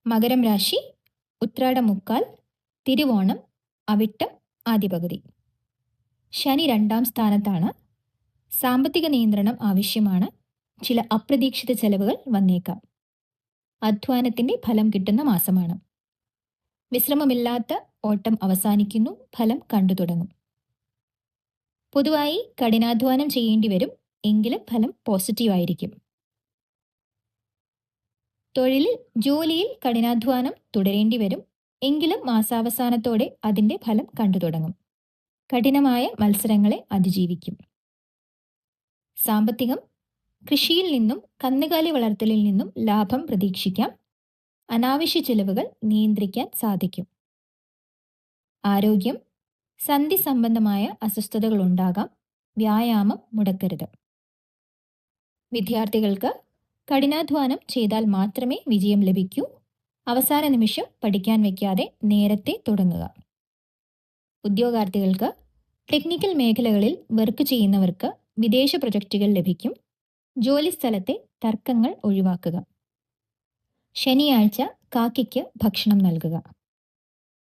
മകരം രാശി ഉത്രാടം മുക്കാൽ, തിരുവോണം, അവിട്ടം ആദ്യ പകുതി. ശനി 2-ാം സ്ഥാനത്താണ്. സാമ്പത്തിക നിയന്ത്രണം ആവശ്യമാണ്. ചില അപ്രതീക്ഷിത ചെലവുകൾ വന്നേക്കാം. അധ്വാനത്തിന്റെ ഫലം കിട്ടുന്ന മാസമാണ്. വിശ്രമമില്ലാത്ത ഓട്ടം അവസാനിക്കുന്നു, ഫലം കണ്ടു തുടങ്ങും. പൊതുവായി കഠിനാധ്വാനം ചെയ്യേണ്ടി വരും, എങ്കിലും ഫലം പോസിറ്റീവായിരിക്കും. തൊഴിലിൽ ജോലിയിൽ കഠിനാധ്വാനം തുടരേണ്ടി വരും, എങ്കിലും മാസാവസാനത്തോടെ അതിന്റെ ഫലം കണ്ടു തുടങ്ങും. കഠിനമായ മത്സരങ്ങളെ അതിജീവിക്കും. സാമ്പത്തികം കൃഷിയിൽ നിന്നും കന്നുകാലി വളർത്തലിൽ നിന്നും ലാഭം പ്രതീക്ഷിക്കാം. അനാവശ്യ ചെലവുകൾ നിയന്ത്രിക്കാൻ സാധിക്കും. ആരോഗ്യം സന്ധി സംബന്ധമായ അസ്വസ്ഥതകൾ ഉണ്ടാകാം. വ്യായാമം മുടക്കരുത്. വിദ്യാർത്ഥികൾക്ക് കഠിനാധ്വാനം ചെയ്താൽ മാത്രമേ വിജയം ലഭിക്കൂ. അവസാന നിമിഷം പഠിക്കാൻ വയ്ക്കാതെ നേരത്തെ തുടങ്ങുക. ഉദ്യോഗാർത്ഥികൾക്ക് ടെക്നിക്കൽ മേഖലകളിൽ വർക്ക് ചെയ്യുന്നവർക്ക് വിദേശ പ്രൊജക്റ്റുകൾ ലഭിക്കും. ജോലിസ്ഥലത്തെ തർക്കങ്ങൾ ഒഴിവാക്കുക. ശനിയാഴ്ച കാക്കയ്ക്ക് ഭക്ഷണം നൽകുക.